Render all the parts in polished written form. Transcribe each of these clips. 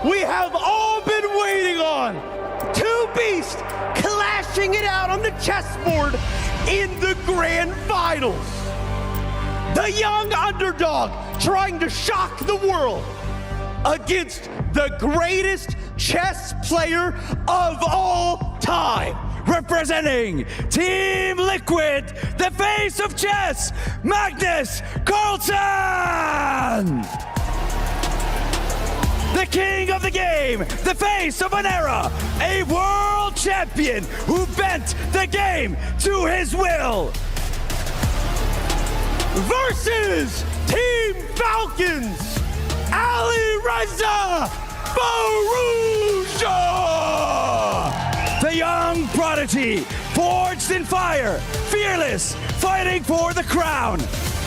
we have all been waiting on. Two beasts clashing it out on the chessboard in the grand finals. The young underdog trying to shock the world against the greatest chess player of all time. Representing Team Liquid, the face of chess, Magnus Carlsen! The king of the game, the face of an era, a world champion who bent the game to his will. Versus Team Falcons, Alireza Firouzja! The young prodigy, forged in fire, fearless, fighting for the crown.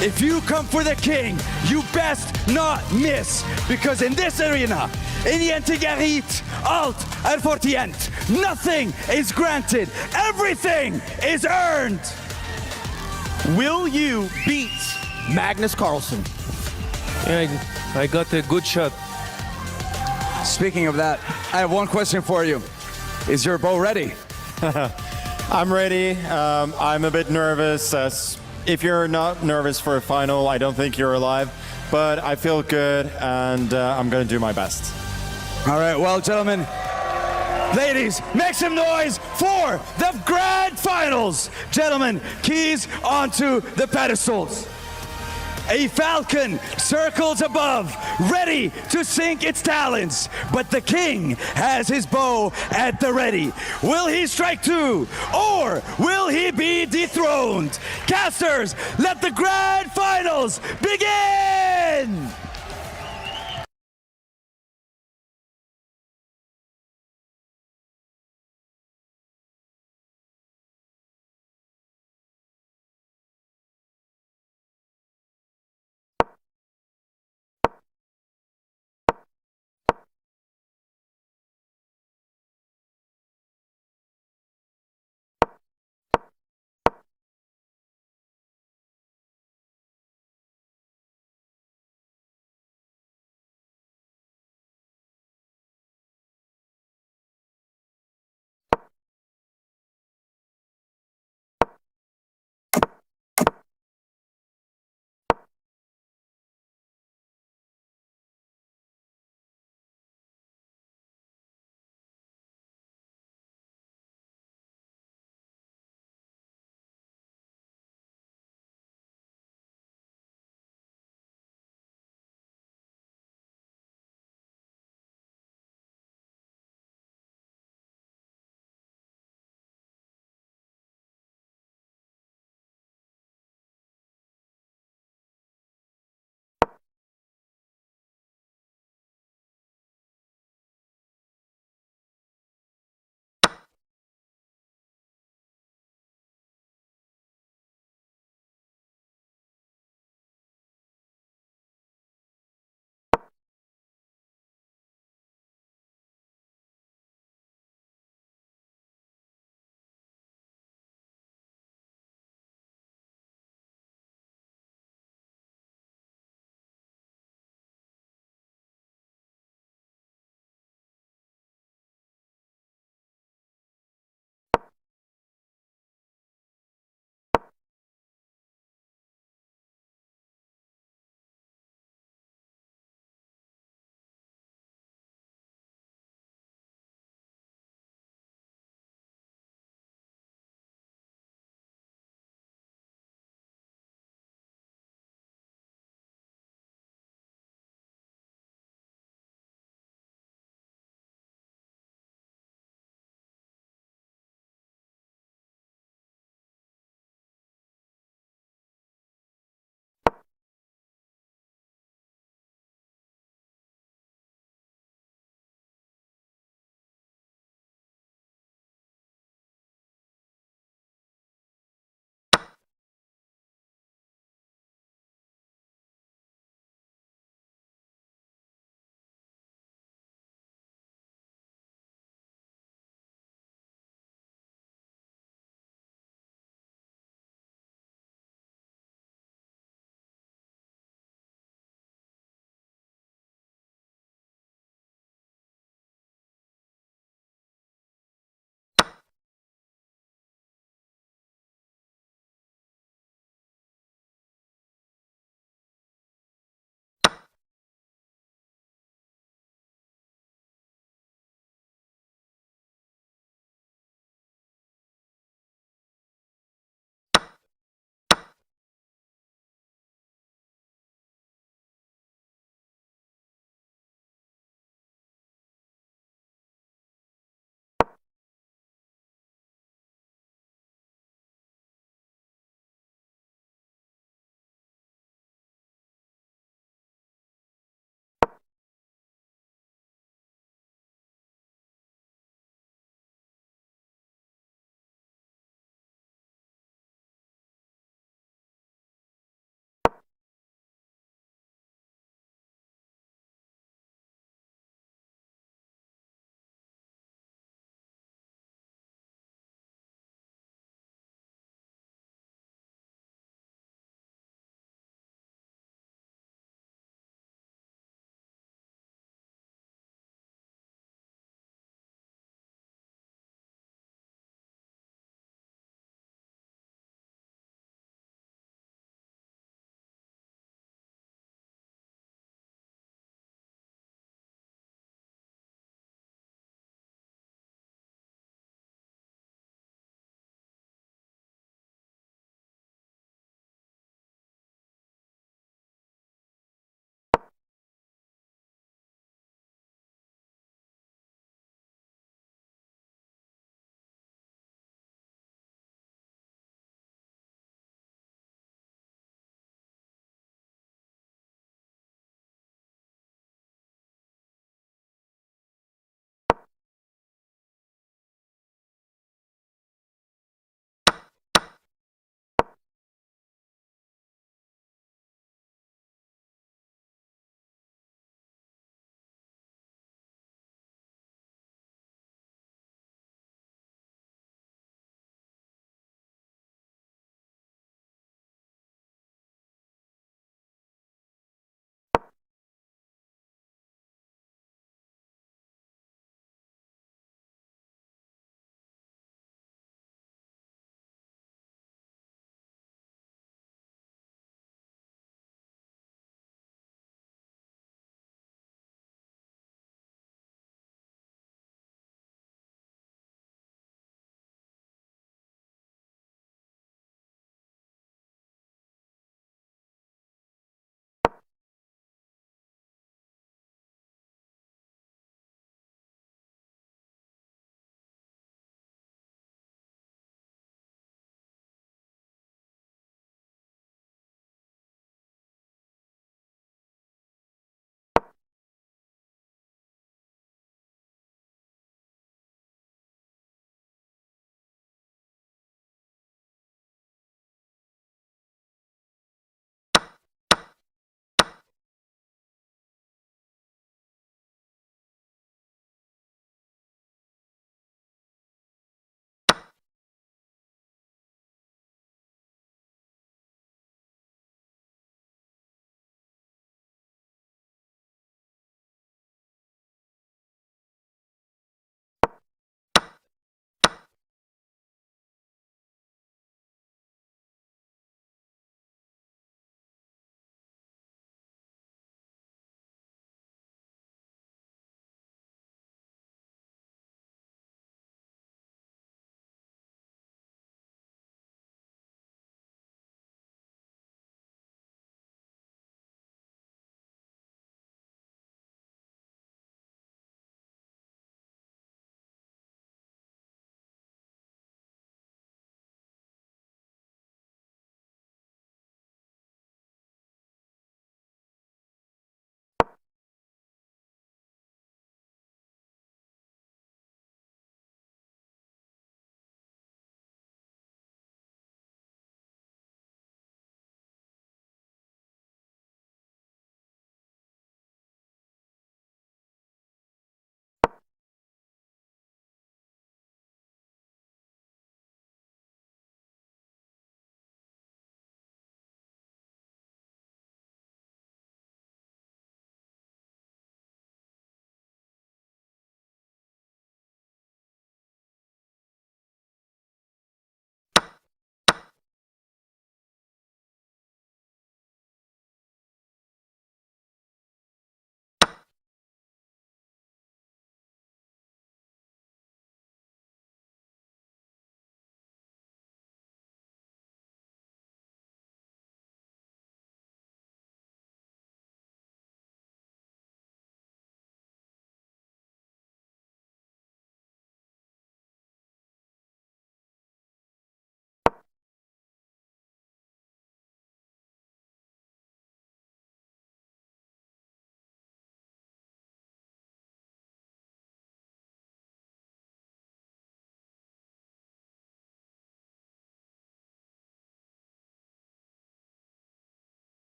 If you come for the king, you best not miss, because in this arena, Iniente Garit, Alt and Fortient, nothing is granted, everything is earned. Will you beat Magnus Carlsen? Yeah, I got a good shot. Speaking of that, I have one question for you. Is your bow ready? I'm ready. I'm a bit nervous. If you're not nervous for a final, I don't think you're alive. But I feel good, and I'm going to do my best. All right, well, gentlemen, ladies, make some noise for the grand finals. Gentlemen, keys onto the pedestals. A falcon circles above, ready to sink its talons, but the king has his bow at the ready. Will he strike two, or will he be dethroned? Casters, let the grand finals begin!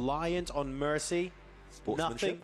reliant on mercy. Sportsmanship. Nothing.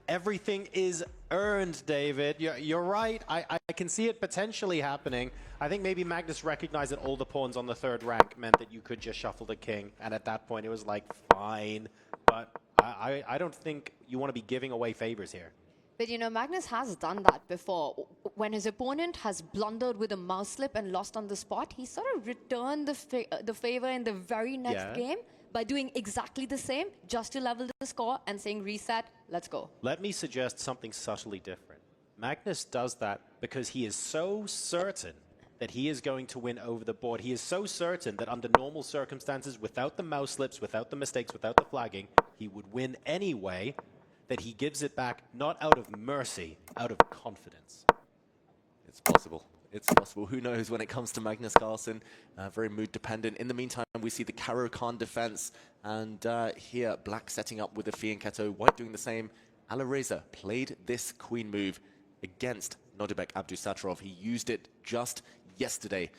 Everything is earned, David. You're right. I can see it potentially happening. I think maybe Magnus recognized that all the pawns on the third rank meant that you could just shuffle the king. And at that point, it was like, fine. But I don't think you want to be giving away favors here. But you know, Magnus has done that before. When his opponent has blundered with a mouse slip and lost on the spot, he sort of returned the favor in the very next game by doing exactly the same, just to level the score and saying reset, let's go. Let me suggest something subtly different. Magnus does that because he is so certain that he is going to win over the board. He is so certain that under normal circumstances, without the mouse slips, without the mistakes, without the flagging, he would win anyway, that he gives it back not out of mercy, out of confidence. It's possible. It's possible. Who knows when it comes to Magnus Carlsen? Very mood dependent. In the meantime, we see the Karo Khan defense. And here, Black setting up with the Fianchetto, White doing the same. Alireza played this queen move against Nodibek Abdusattorov. He used it just yesterday.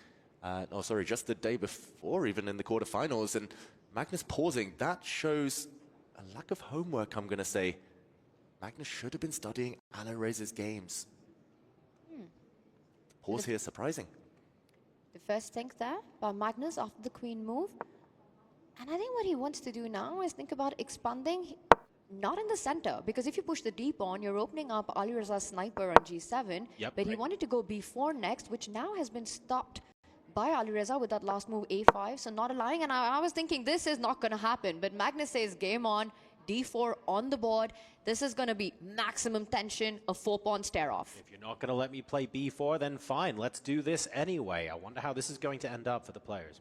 Just the day before, even in the quarterfinals. And Magnus pausing. That shows a lack of homework, I'm going to say. Magnus should have been studying Alireza's games. Pause here, surprising. The first think there by Magnus after the queen move. And I think what he wants to do now is think about expanding, not in the center, because if you push the D pawn, you're opening up Alireza's sniper on G7. But he wanted to go B4 next, which now has been stopped by Alireza with that last move A5, so not allowing. And I was thinking this is not going to happen, but Magnus says game on, D4 on the board. This is going to be maximum tension, a 4-pawn stare off. If you're not going to let me play B4, then fine, let's do this anyway. I wonder how this is going to end up for the players.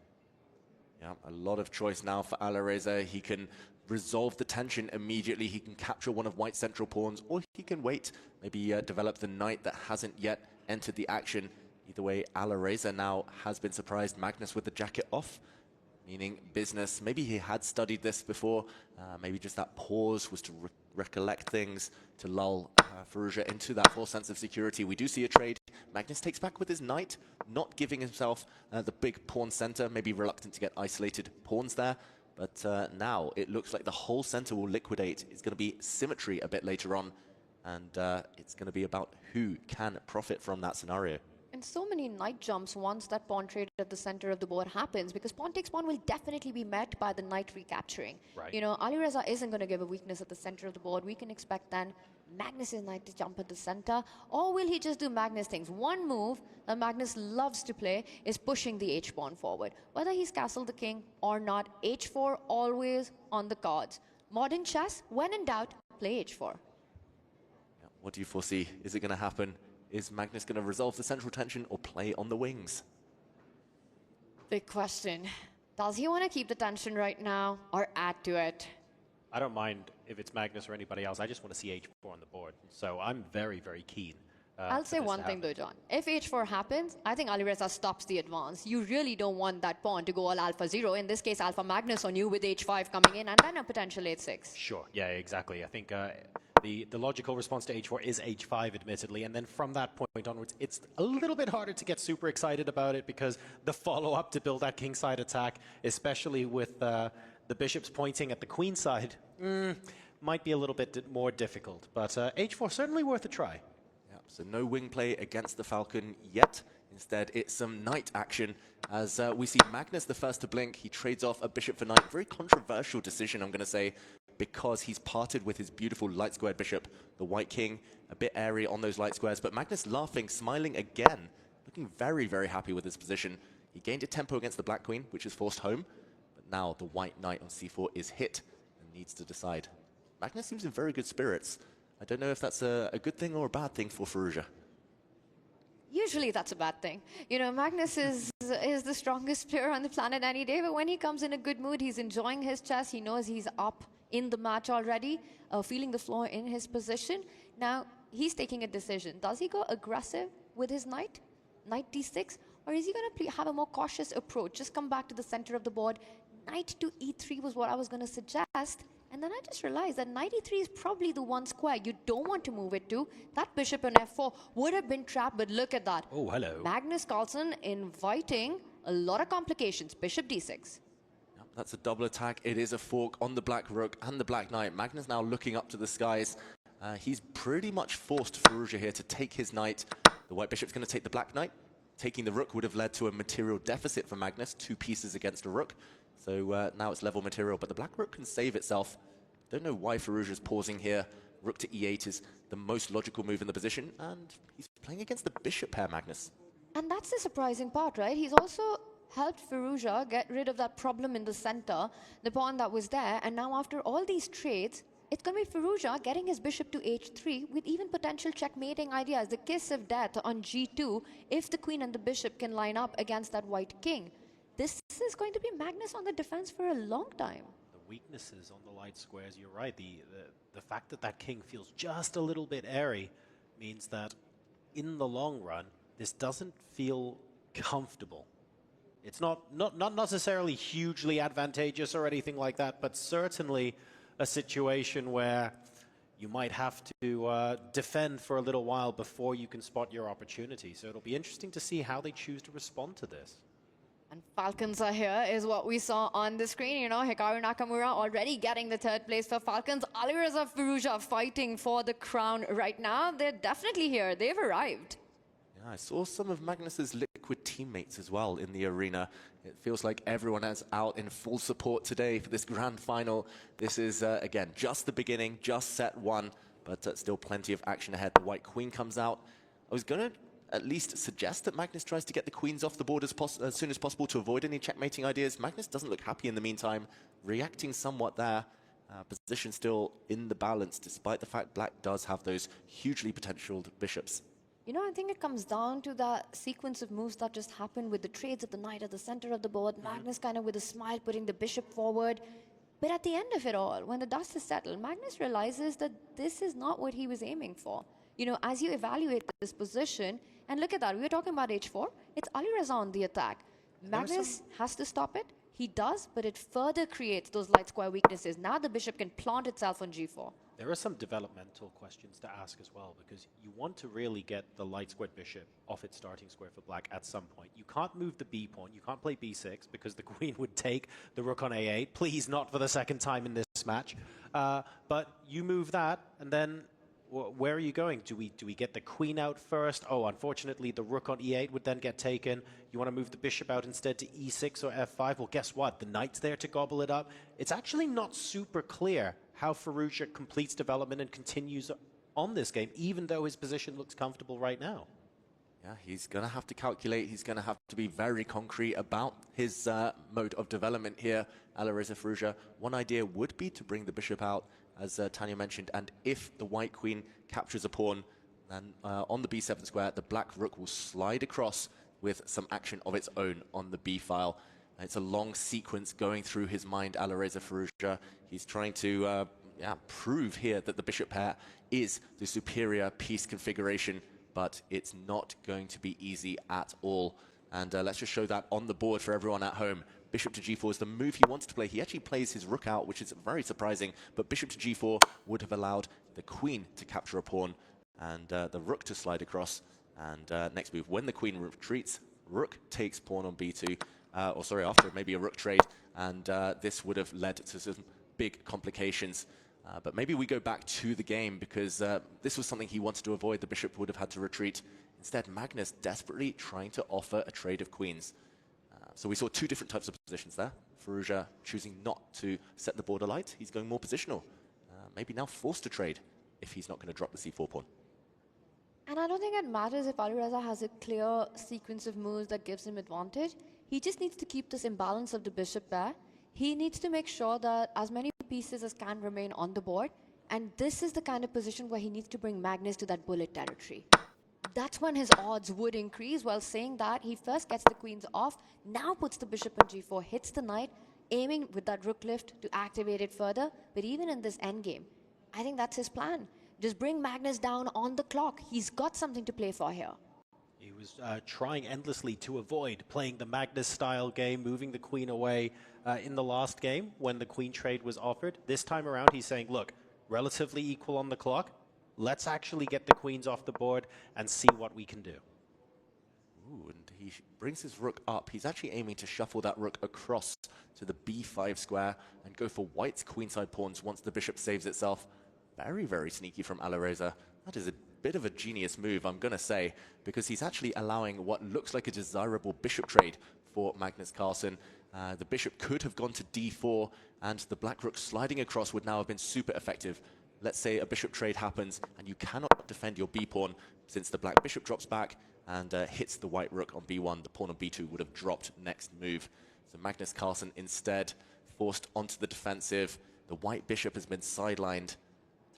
Yeah, a lot of choice now for Alireza. He can resolve the tension immediately. He can capture one of White's central pawns, or he can wait, maybe develop the knight that hasn't yet entered the action. Either way, Alireza now has been surprised. Magnus with the jacket off, meaning business. Maybe he had studied this before. Maybe just that pause was to recollect things, to lull Firouzja into that false sense of security. We do see a trade. Magnus takes back with his knight, not giving himself the big pawn center, maybe reluctant to get isolated pawns there. But now it looks like the whole center will liquidate. It's going to be symmetry a bit later on. And it's going to be about who can profit from that scenario. And so many knight jumps once that pawn trade at the center of the board happens, because pawn takes pawn will definitely be met by the knight recapturing. You know, Alireza isn't going to give a weakness at the center of the board. We can expect then Magnus's knight to jump at the center, or will he just do Magnus things? One move that Magnus loves to play is pushing the h-pawn forward. Whether he's castled the king or not, h4 always on the cards. Modern chess, when in doubt, play h4. What do you foresee? Is it going to happen? Is Magnus going to resolve the central tension or play on the wings? Big question. Does he want to keep the tension right now or add to it? I don't mind if it's Magnus or anybody else. I just want to see h4 on the board. So I'm very, very keen. I'll say one thing though, John. If h4 happens, I think Alireza stops the advance. You really don't want that pawn to go all alpha 0. In this case, alpha Magnus on you with h5 coming in and then a potential h6. Sure. Yeah, exactly. I think the logical response to h4 is h5, admittedly. And then from that point onwards, it's a little bit harder to get super excited about it, because the follow-up to build that kingside attack, especially with the bishops pointing at the queen side, might be a little bit more difficult. But h4 certainly worth a try. Yeah, so no wing play against the falcon yet. Instead, it's some knight action as we see Magnus the first to blink. He trades off a bishop for knight. Very controversial decision, I'm going to say, because he's parted with his beautiful light squared bishop. The white king, a bit airy on those light squares, but Magnus laughing, smiling again, looking very, very happy with his position. He gained a tempo against the black queen, which is forced home, but now the white knight on c4 is hit and needs to decide. Magnus seems in very good spirits. I don't know if that's a good thing or a bad thing for Firouzja. Usually that's a bad thing. You know, Magnus is the strongest player on the planet any day, but when he comes in a good mood, he's enjoying his chess. He knows he's up in the match already, feeling the floor in his position. Now, he's taking a decision. Does he go aggressive with his knight? Knight d6? Or is he going to have a more cautious approach? Just come back to the center of the board. Knight to e3 was what I was going to suggest. And then I just realized that knight e3 is probably the one square you don't want to move it to. That bishop on f4 would have been trapped, but look at that. Oh, hello. Magnus Carlsen inviting a lot of complications. Bishop d6. that's a double attack. It is a fork on the black rook and the black knight. Magnus now looking up to the skies. He's pretty much forced Firouzja here to take his knight. The white bishop's going to take the black knight. Taking the rook would have led to a material deficit for Magnus, 2 pieces against a rook. So now it's level material, but the black rook can save itself. Don't know why Firouzja's pausing here. Rook to e8 is the most logical move in the position, and he's playing against the bishop pair, Magnus. And that's the surprising part, right? He's also helped Firouzja get rid of that problem in the center, the pawn that was there, and now after all these trades, it's going to be Firouzja getting his bishop to h3 with even potential checkmating ideas, the kiss of death on g2 if the queen and the bishop can line up against that white king. This is going to be Magnus on the defense for a long time. The weaknesses on the light squares, you're right. The fact that that king feels just a little bit airy means that in the long run, this doesn't feel comfortable. It's not necessarily hugely advantageous or anything like that, but certainly a situation where you might have to defend for a little while before you can spot your opportunity. So it'll be interesting to see how they choose to respond to this. And Falcons are here is what we saw on the screen. You know, Hikaru Nakamura already getting the 3rd place for Falcons. Alireza Firouzja fighting for the crown right now. They're definitely here. They've arrived. Yeah, I saw some of Magnus's liquid teammates as well in the arena. It feels like everyone is out in full support today for this grand final. This is, again, just the beginning, just set 1, but still plenty of action ahead. The white queen comes out. I was going to at least suggest that Magnus tries to get the queens off the board as soon as possible to avoid any checkmating ideas. Magnus doesn't look happy in the meantime, reacting somewhat there. Position still in the balance, despite the fact black does have those hugely potentialed bishops. You know, I think it comes down to that sequence of moves that just happened with the trades of the knight at the center of the board. Magnus kind of with a smile putting the bishop forward. But at the end of it all, when the dust is settled, Magnus realizes that this is not what he was aiming for. You know, as you evaluate this position, and look at that, we were talking about h4, it's Alireza on the attack. Magnus has to stop it. He does, but it further creates those light square weaknesses. Now the bishop can plant itself on g4. There are some developmental questions to ask as well, because you want to really get the light squared bishop off its starting square for black at some point. You can't move the b pawn, you can't play b6 because the queen would take the rook on a8. Please, not for the 2nd time in this match. But you move that, and then where are you going? Do we get the queen out first? Oh, unfortunately, the rook on e8 would then get taken. You want to move the bishop out instead to e6 or f5? Well, guess what? The knight's there to gobble it up. It's actually not super clear how Firouzja completes development and continues on this game, even though his position looks comfortable right now. Yeah, he's going to have to calculate. He's going to have to be very concrete about his mode of development here, Alireza Firouzja. One idea would be to bring the bishop out, as Tanya mentioned, and if the white queen captures a pawn, then on the b7 square, the black rook will slide across with some action of its own on the b file. It's a long sequence going through his mind, Alireza Firouzja. He's trying to prove here that the bishop pair is the superior piece configuration, but it's not going to be easy at all. And let's just show that on the board for everyone at home. Bishop to g4 is the move he wants to play. He actually plays his rook out, which is very surprising, but bishop to g4 would have allowed the queen to capture a pawn and the rook to slide across. And next move, when the queen retreats, rook takes pawn on b2, after maybe a rook trade, and this would have led to some big complications. But maybe we go back to the game, because this was something he wanted to avoid. The bishop would have had to retreat. Instead, Magnus desperately trying to offer a trade of queens. So we saw 2 different types of positions there. Firouzja choosing not to set the board alight. He's going more positional. Maybe now forced to trade if he's not going to drop the c4 pawn. And I don't think it matters if Alireza has a clear sequence of moves that gives him advantage. He just needs to keep this imbalance of the bishop pair. He needs to make sure that as many pieces as can remain on the board. And this is the kind of position where he needs to bring Magnus to that bullet territory. That's when his odds would increase. While saying that, he first gets the queens off, now puts the bishop on g4, hits the knight, aiming with that rook lift to activate it further. But even in this endgame, I think that's his plan. Just bring Magnus down on the clock. He's got something to play for here. He was trying endlessly to avoid playing the Magnus-style game, moving the queen away in the last game when the queen trade was offered. This time around, he's saying, look, relatively equal on the clock. Let's actually get the queens off the board and see what we can do. Ooh, and he brings his rook up. He's actually aiming to shuffle that rook across to the b5 square and go for white's queenside pawns once the bishop saves itself. Very, very sneaky from Alireza. That is a bit of a genius move, I'm going to say, because he's actually allowing what looks like a desirable bishop trade for Magnus Carlsen. The bishop could have gone to d4, and the black rook sliding across would now have been super effective. Let's say a bishop trade happens, and you cannot defend your b-pawn since the black bishop drops back and hits the white rook on b1. The pawn on b2 would have dropped next move. So Magnus Carlsen instead forced onto the defensive. The white bishop has been sidelined.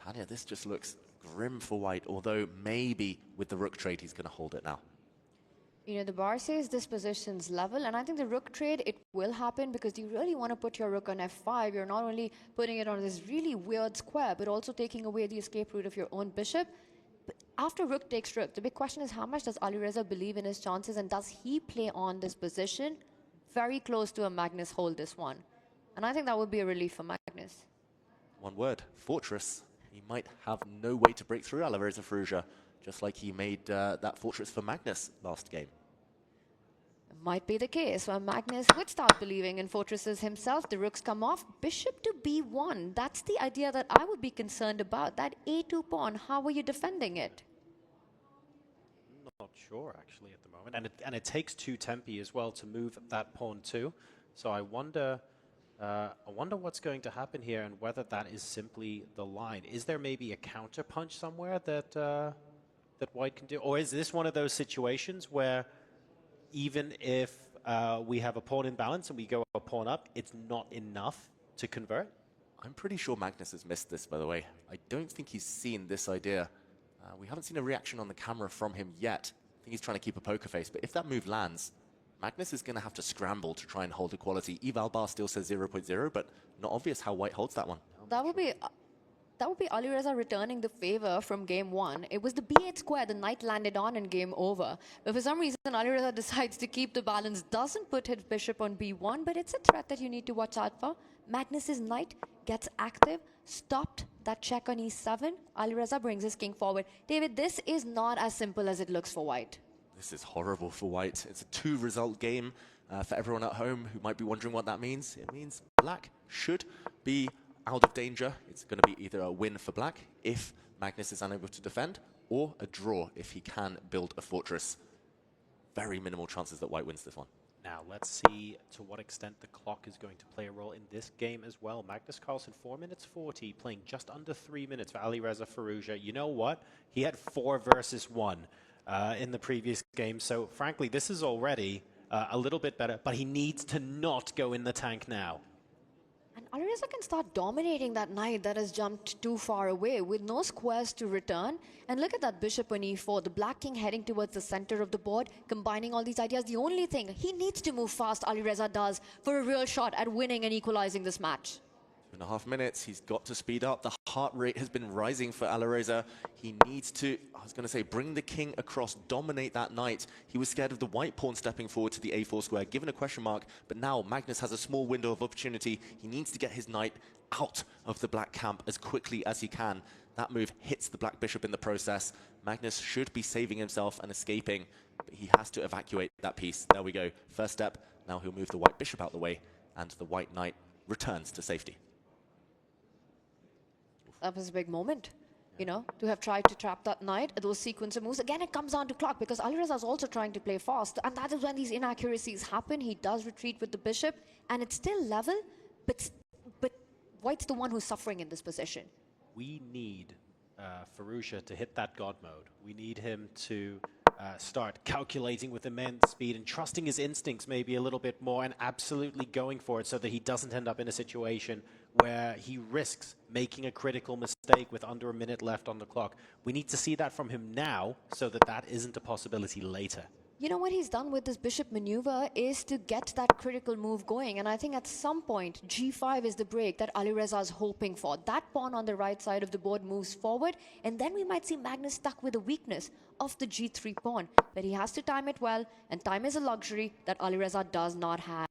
Tanya, this just looks grim for white, although maybe with the rook trade he's going to hold it now. You know, the bar says this position's level, and I think the rook trade, it will happen because you really want to put your rook on f5. You're not only putting it on this really weird square, but also taking away the escape route of your own bishop. But after rook takes rook, the big question is how much does Alireza believe in his chances, and does he play on this position? Very close to a Magnus hold this one. And I think that would be a relief for Magnus. One word, fortress. He might have no way to break through Alireza Firouzja, just like he made that fortress for Magnus last game. Might be the case where Magnus would start believing in fortresses himself. The rooks come off. Bishop to b1. That's the idea that I would be concerned about. That a2 pawn, how are you defending it? Not sure, actually, at the moment. And it takes 2 tempi as well to move that pawn too. So I wonder what's going to happen here and whether that is simply the line. Is there maybe a counter punch somewhere that that white can do? Or is this one of those situations where even if we have a pawn in balance and we go a pawn up, it's not enough to convert? I'm pretty sure Magnus has missed this, by the way. I don't think he's seen this idea. We haven't seen a reaction on the camera from him yet. I think he's trying to keep a poker face, but if that move lands, Magnus is going to have to scramble to try and hold equality. Eval bar still says 0.0, but not obvious how white holds that one. That would be Alireza returning the favor from game 1. It was the b8 square the knight landed on in game over. But for some reason, Alireza decides to keep the balance, doesn't put his bishop on b1, but it's a threat that you need to watch out for. Magnus's knight gets active, stopped that check on e7. Alireza brings his king forward. David, this is not as simple as it looks for white. This is horrible for white. It's a 2-result game for everyone at home who might be wondering what that means. It means black should be out of danger. It's going to be either a win for black if Magnus is unable to defend, or a draw if he can build a fortress. Very minimal chances that white wins this one. Now, let's see to what extent the clock is going to play a role in this game as well. Magnus Carlsen, 4 minutes 40, playing just under 3 minutes for Alireza Firouzja. You know what? He had 4 versus 1 in the previous game. So, frankly, this is already a little bit better, but he needs to not go in the tank now. And Alireza can start dominating that knight that has jumped too far away with no squares to return. And look at that bishop on e4, the black king heading towards the center of the board, combining all these ideas. The only thing, he needs to move fast, Alireza does, for a real shot at winning and equalizing this match. 2.5 minutes, he's got to speed up. The heart rate has been rising for Alireza. He needs to, I was going to say, bring the king across, dominate that knight. He was scared of the white pawn stepping forward to the a4 square, given a question mark, but now Magnus has a small window of opportunity. He needs to get his knight out of the black camp as quickly as he can. That move hits the black bishop in the process. Magnus should be saving himself and escaping, but he has to evacuate that piece. There we go. First step. Now he'll move the white bishop out the way, and the white knight returns to safety. That was a big moment, you know, to have tried to trap that knight. Those sequence of moves. Again, it comes down to clock because Alireza is also trying to play fast. And that is when these inaccuracies happen. He does retreat with the bishop and it's still level, but white's the one who's suffering in this position. We need Firouzja to hit that god mode. We need him to start calculating with immense speed and trusting his instincts maybe a little bit more and absolutely going for it so that he doesn't end up in a situation where he risks making a critical mistake with under a minute left on the clock. We need to see that from him now so that that isn't a possibility later. You know what he's done with this bishop maneuver is to get that critical move going. And I think at some point, g5 is the break that Alireza is hoping for. That pawn on the right side of the board moves forward. And then we might see Magnus stuck with the weakness of the g3 pawn. But he has to time it well. And time is a luxury that Alireza does not have.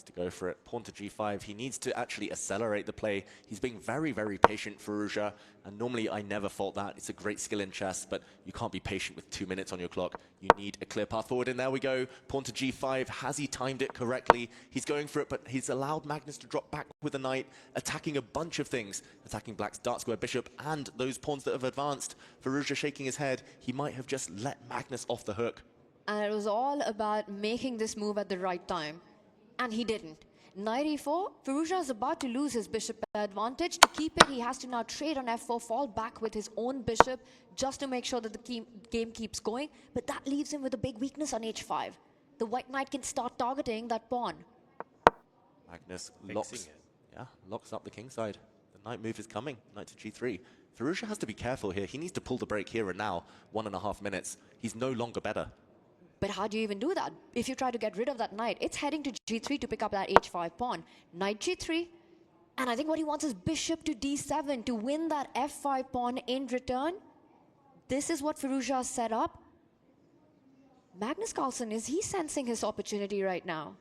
To go for it. Pawn to g5. He needs to actually accelerate the play. He's being very, very patient, Firouzja. And normally I never fault that. It's a great skill in chess, but you can't be patient with 2 minutes on your clock. You need a clear path forward. And there we go. Pawn to g5. Has he timed it correctly? He's going for it, but he's allowed Magnus to drop back with a knight, attacking a bunch of things. Attacking Black's dark square bishop and those pawns that have advanced. Firouzja shaking his head. He might have just let Magnus off the hook. And it was all about making this move at the right time. And he didn't. Knight e4, Firouzja is about to lose his bishop advantage. To keep it, he has to now trade on f4, fall back with his own bishop just to make sure that the game keeps going. But that leaves him with a big weakness on h5. The white knight can start targeting that pawn. Magnus locks up the king side. The knight move is coming. Knight to g3. Firouzja has to be careful here. He needs to pull the break here and now. 1.5 minutes. He's no longer better. But how do you even do that? If you try to get rid of that knight, it's heading to g3 to pick up that h5 pawn. Knight g3. And I think what he wants is bishop to d7 to win that f5 pawn in return. This is what Firouzja has set up. Magnus Carlsen, is he sensing his opportunity right now?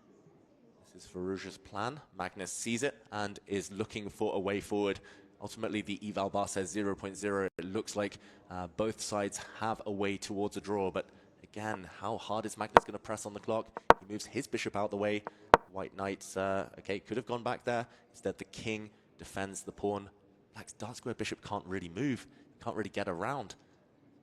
This is Firouzja's plan. Magnus sees it and is looking for a way forward. Ultimately, the eval bar says 0.0. It looks like both sides have a way towards a draw, but again, how hard is Magnus going to press on the clock? He moves his bishop out the way. White knights, okay, could have gone back there. Instead, the king defends the pawn. Black's dark square bishop can't really move, can't really get around.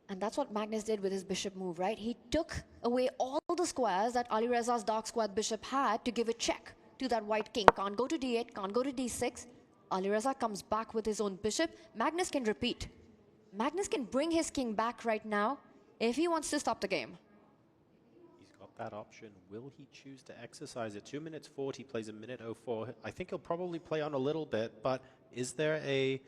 And that's what Magnus did with his bishop move, right? He took away all the squares that Alireza's dark square bishop had to give a check to that white king. Can't go to d8, can't go to d6. Alireza comes back with his own bishop. Magnus can repeat. Magnus can bring his king back right now if he wants to stop the game. He's got that option. Will he choose to exercise it? 2 minutes 40, plays a minute 04. I think he'll probably play on a little bit, but is there a...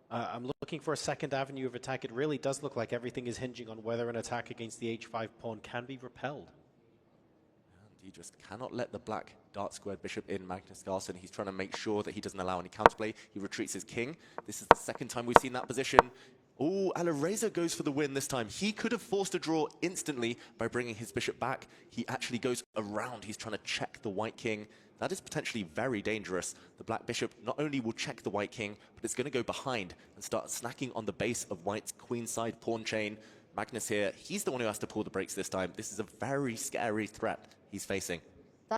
I'm looking for a second avenue of attack. It really does look like everything is hinging on whether an attack against the h5 pawn can be repelled. And he just cannot let the black dark squared bishop in. Magnus Carlsen, he's trying to make sure that he doesn't allow any counterplay. He retreats his king. This is the second time we've seen that position. Oh, Alireza goes for the win this time. He could have forced a draw instantly by bringing his bishop back. He actually goes around. He's trying to check the white king. That is potentially very dangerous. The black bishop not only will check the white king, but it's going to go behind and start snacking on the base of white's queenside pawn chain. Magnus here, he's the one who has to pull the brakes this time. This is a very scary threat he's facing.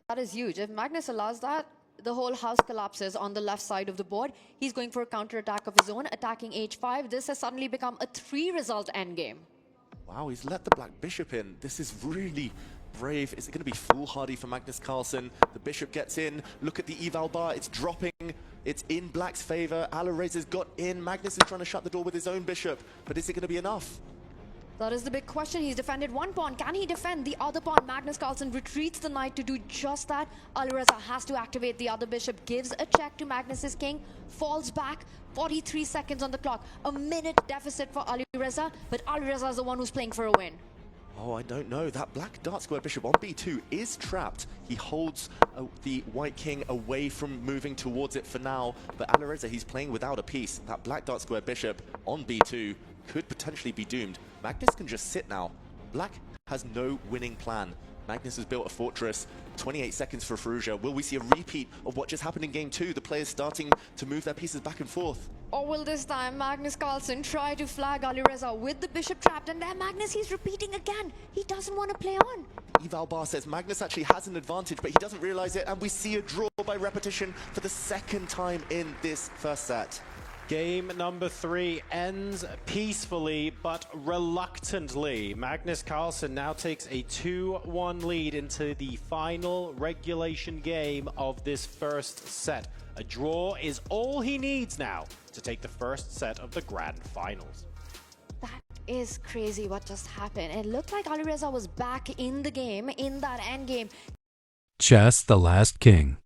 That is huge. If Magnus allows that, the whole house collapses on the left side of the board. He's going for a counterattack of his own, attacking h5. This has suddenly become a 3-result endgame. Wow, he's let the black bishop in. This is really brave. Is it going to be foolhardy for Magnus Carlsen? The bishop gets in. Look at the eval bar. It's dropping. It's in black's favor. Alireza's got in. Magnus is trying to shut the door with his own bishop. But is it going to be enough? That is the big question. He's defended one pawn. Can he defend the other pawn? Magnus Carlsen retreats the knight to do just that. Alireza has to activate the other bishop, gives a check to Magnus's king, falls back. 43 seconds on the clock. A minute deficit for Alireza, but Alireza is the one who's playing for a win. Oh, I don't know. That black dark square bishop on b2 is trapped. He holds the white king away from moving towards it for now. But Alireza, he's playing without a piece. That black dark square bishop on b2 could potentially be doomed. Magnus can just sit now. Black has no winning plan. Magnus has built a fortress. 28 seconds for Firouzja. Will we see a repeat of what just happened in game 2? The players starting to move their pieces back and forth. Or will this time Magnus Carlsen try to flag Alireza with the bishop trapped? And there Magnus, he's repeating again. He doesn't want to play on. Eval bar says Magnus actually has an advantage, but he doesn't realize it. And we see a draw by repetition for the second time in this first set. Game number 3 ends peacefully but reluctantly. Magnus Carlsen now takes a 2-1 lead into the final regulation game of this first set. A draw is all he needs now to take the first set of the grand finals. That is crazy what just happened. It looked like Alireza was back in the game, in that endgame. Chess the Last King.